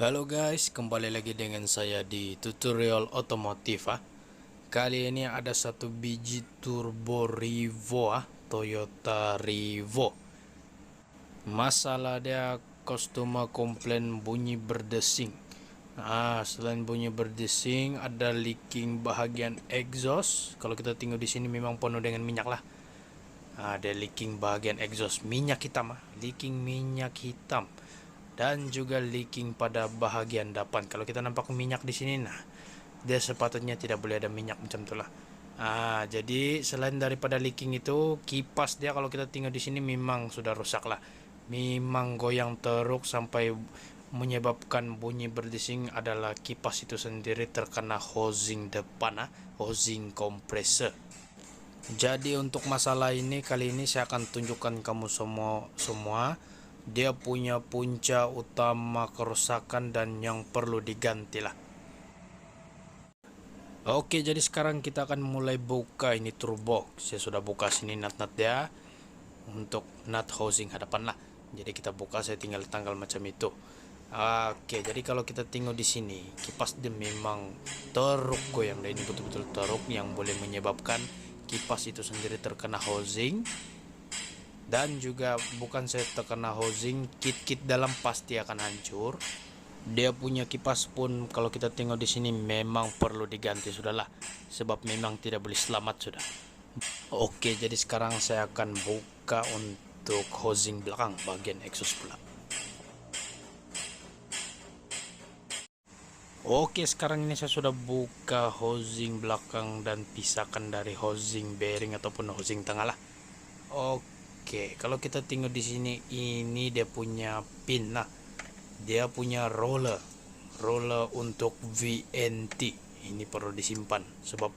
Halo guys, kembali lagi dengan saya di tutorial otomotif. Kali ini ada satu biji turbo Revo, Toyota Revo. Masalah dia customer komplain bunyi berdesing. Selain bunyi berdesing, ada leaking bahagian exhaust. Kalau kita tengok di sini memang penuh dengan minyak lah. Ada leaking bahagian exhaust, minyak hitam, leaking minyak hitam, dan juga leaking pada bahagian depan. Kalau kita nampak minyak di sini, nah dia sepatutnya tidak boleh ada minyak macam itulah. Jadi selain daripada leaking itu, kipas dia kalau kita tinggal di sini memang sudah rusak lah. Memang goyang teruk sampai menyebabkan bunyi berdesing adalah kipas itu sendiri terkena housing depan, housing kompresor. Jadi untuk masalah ini kali ini saya akan tunjukkan kamu semua dia punya punca utama kerusakan dan yang perlu diganti lah. Oke, jadi sekarang kita akan mulai buka ini turbo. Saya sudah buka sini nut-nut dia untuk nut housing hadapan lah. Jadi kita buka, saya tinggal tanggal macam itu. Oke, jadi kalau kita tengok di sini, kipas dia memang teruk goyang. Dan ini betul-betul teruk yang boleh menyebabkan kipas itu sendiri terkena housing. Dan juga bukan saya terkena housing, kit-kit dalam pasti akan hancur. Dia punya kipas pun kalau kita tengok di sini memang perlu diganti sudahlah, sebab memang tidak boleh selamat sudah. Oke, jadi sekarang saya akan buka untuk housing belakang bagian exhaust pula. Oke, sekarang ini saya sudah buka housing belakang dan pisahkan dari housing bearing ataupun housing tengah lah. Oke, kalau kita tengok di sini ini dia punya pin. Nah, dia punya roller untuk VNT. Ini perlu disimpan sebab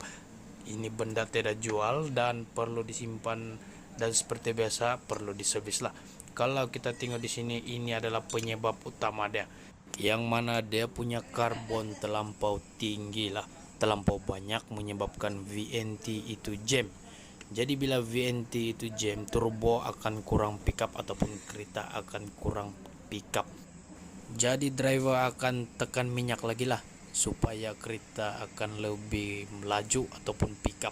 ini benda tidak jual dan perlu disimpan, dan seperti biasa perlu diservis lah. Kalau kita tengok di sini ini adalah penyebab utama dia, yang mana dia punya karbon terlampau tinggi lah, terlampau banyak menyebabkan VNT itu jam. Jadi bila VNT itu jam, turbo akan kurang pickup ataupun kereta akan kurang pickup. Jadi driver akan tekan minyak lagi lah supaya kereta akan lebih melaju ataupun pickup.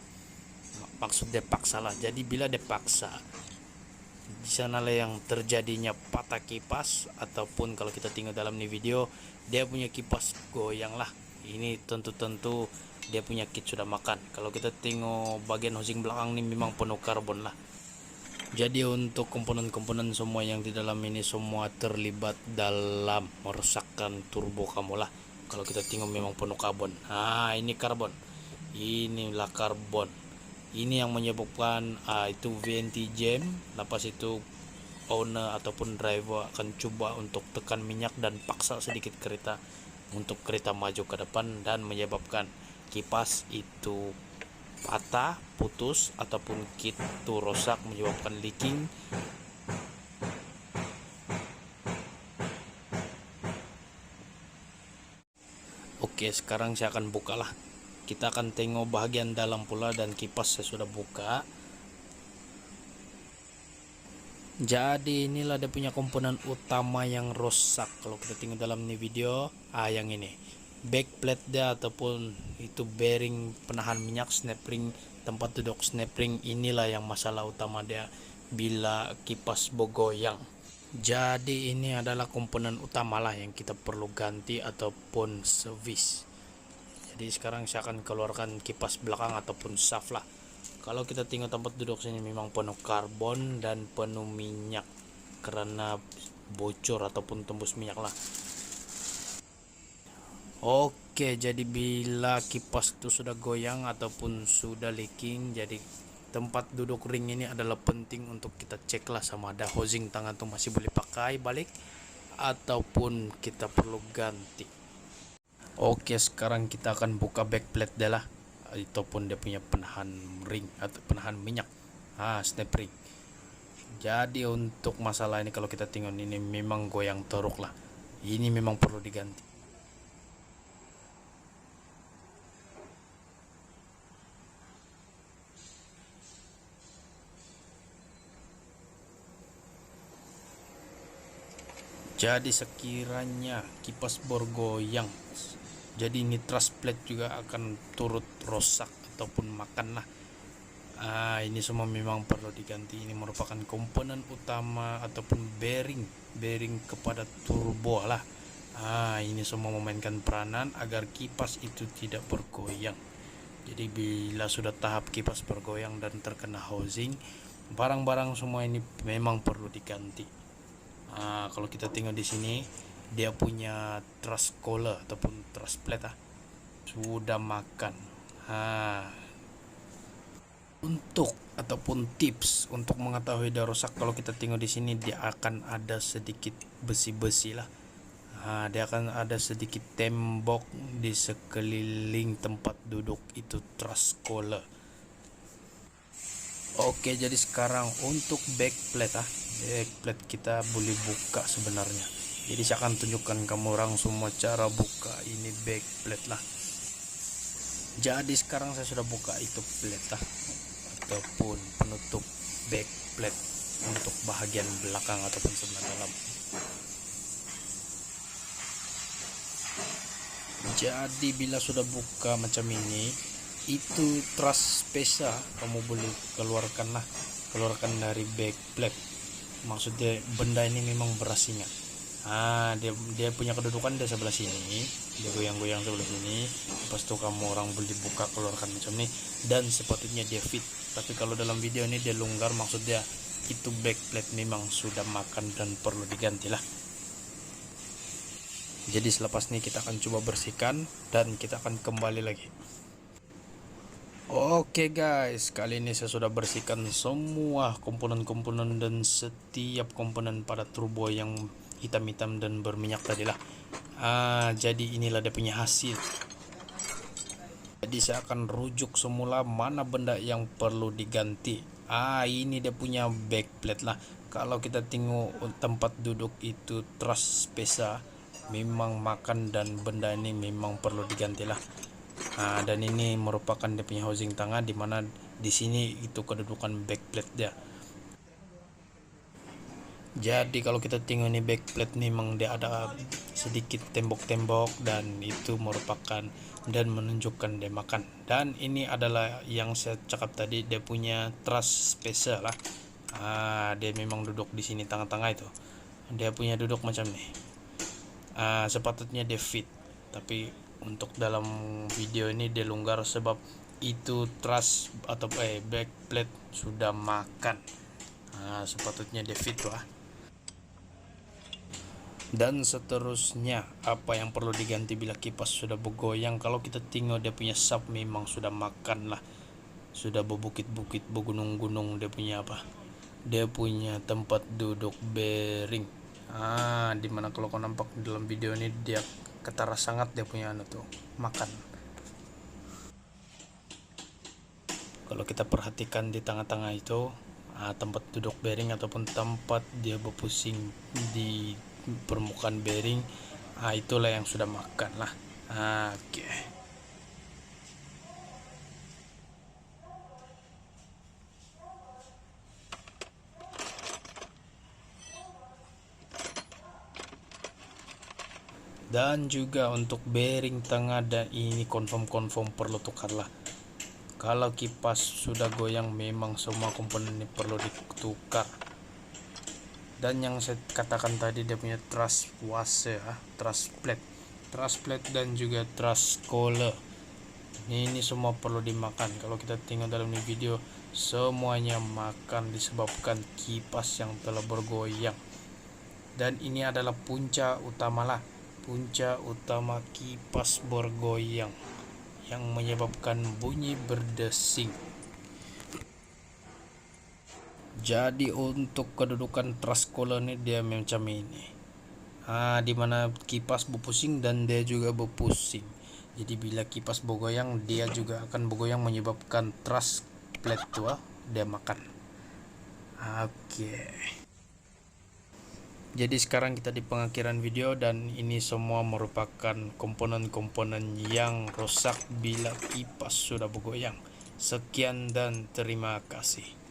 Maksud dia paksa lah. Jadi bila dia paksa, di sanalah yang terjadinya patah kipas, ataupun kalau kita tengok dalam ini video dia punya kipas goyang lah. Ini tentu dia punya kit sudah makan. Kalau kita tengok bagian housing belakang ini memang penuh karbon lah. Jadi untuk komponen-komponen semua yang di dalam ini semua terlibat dalam merusakkan turbo kamu lah. Kalau kita tengok memang penuh karbon. Ini karbon. Inilah karbon. Ini yang menyebabkan itu VNT jam. Lepas itu owner ataupun driver akan coba untuk tekan minyak dan paksa sedikit kereta untuk kereta maju ke depan dan menyebabkan kipas itu patah, putus, ataupun kit itu rusak menyebabkan leaking. Oke, sekarang saya akan buka lah. Kita akan tengok bahagian dalam pula, dan kipas saya sudah buka. Jadi inilah dia punya komponen utama yang rusak. Kalau kita tengok dalam ini video, yang ini backplate dia ataupun itu bearing penahan minyak, snap ring, tempat duduk snap ring, inilah yang masalah utama dia bila kipas bergoyang. Jadi ini adalah komponen utama lah yang kita perlu ganti ataupun servis. Jadi sekarang saya akan keluarkan kipas belakang ataupun shaft lah. Kalau kita tinggal tempat duduk sini memang penuh karbon dan penuh minyak karena bocor ataupun tembus minyak lah. Oke, jadi bila kipas itu sudah goyang ataupun sudah leaking, jadi tempat duduk ring ini adalah penting untuk kita cek lah sama ada housing tangan tuh masih boleh pakai balik ataupun kita perlu ganti. Oke, sekarang kita akan buka backplate dia lah, ataupun dia punya penahan ring atau penahan minyak, snap ring. Jadi untuk masalah ini kalau kita tengok ini memang goyang teruk lah, ini memang perlu diganti. Jadi sekiranya kipas bergoyang, jadi ini truss plate juga akan turut rusak ataupun makan lah. Ini semua memang perlu diganti. Ini merupakan komponen utama ataupun bearing kepada turbo lah. Ini semua memainkan peranan agar kipas itu tidak bergoyang. Jadi bila sudah tahap kipas bergoyang dan terkena housing, barang-barang semua ini memang perlu diganti. Kalau kita tengok di sini, dia punya truss collar ataupun truss plate sudah makan. Untuk ataupun tips untuk mengetahui dia rusak, kalau kita tengok di sini dia akan ada sedikit besi-besi lah. Dia akan ada sedikit tembok di sekeliling tempat duduk itu truss collar. Oke, jadi sekarang untuk backplate backplate kita boleh buka sebenarnya. Jadi saya akan tunjukkan kamu orang semua cara buka ini backplate lah. Jadi sekarang saya sudah buka itu plate ataupun penutup backplate untuk bahagian belakang ataupun sebelah dalam. Jadi bila sudah buka macam ini, itu truss pesa kamu boleh keluarkan dari backplate. Maksudnya benda ini memang berasingan. Dia punya kedudukan di sebelah sini, dia goyang-goyang sebelah sini. Lepas itu kamu orang boleh buka keluarkan macam ini, dan sepatutnya dia fit. Tapi kalau dalam video ini dia longgar, maksudnya itu backplate memang sudah makan dan perlu diganti lah. Jadi selepas ini kita akan coba bersihkan dan kita akan kembali lagi. Oke guys, kali ini saya sudah bersihkan semua komponen-komponen dan setiap komponen pada turbo yang hitam-hitam dan berminyak tadi lah. Jadi inilah dia punya hasil. Jadi saya akan rujuk semula mana benda yang perlu diganti. Ini dia punya backplate lah. Kalau kita tengok tempat duduk itu truss pesa memang makan dan benda ini memang perlu diganti lah. Dan ini merupakan dia punya housing tengah, dimana di sini itu kedudukan backplate dia. Jadi kalau kita tengok ini backplate memang dia ada sedikit tembok-tembok, dan itu merupakan dan menunjukkan dia makan. Dan ini adalah yang saya cakap tadi, dia punya truss spacer lah. Dia memang duduk di sini tengah-tengah itu. Dia punya duduk macam nih. Sepatutnya dia fit, tapi untuk dalam video ini dia longgar sebab itu truss atau backplate sudah makan. Sepatutnya dia fit lah. Dan seterusnya, apa yang perlu diganti bila kipas sudah bergoyang? Kalau kita tengok dia punya sub memang sudah makan lah, sudah berbukit-bukit, bergunung-gunung. Dia punya dia punya tempat duduk bearing. Dimana kalau kau nampak dalam video ini dia ketara sangat, dia punya makan. Kalau kita perhatikan di tengah-tengah itu tempat duduk bearing ataupun tempat dia berpusing di permukaan bearing, itulah yang sudah makan lah. Oke. Dan juga untuk bearing tengah, dan ini confirm perlu tukar lah. Kalau kipas sudah goyang memang semua komponen ini perlu ditukar. Dan yang saya katakan tadi dia punya truss washer, truss plate dan juga truss collar. Ini semua perlu dimakan. Kalau kita tengok dalam ini video, semuanya makan disebabkan kipas yang telah bergoyang. Dan ini adalah punca utama kipas bergoyang yang menyebabkan bunyi berdesing. Jadi untuk kedudukan truss collar ini dia macam ini, dimana kipas berpusing dan dia juga berpusing. Jadi bila kipas bergoyang, dia juga akan bergoyang menyebabkan truss plate tua dia makan. Oke. Jadi sekarang kita di pengakhiran video, dan ini semua merupakan komponen-komponen yang rusak bila kipas sudah bergoyang. Sekian dan terima kasih.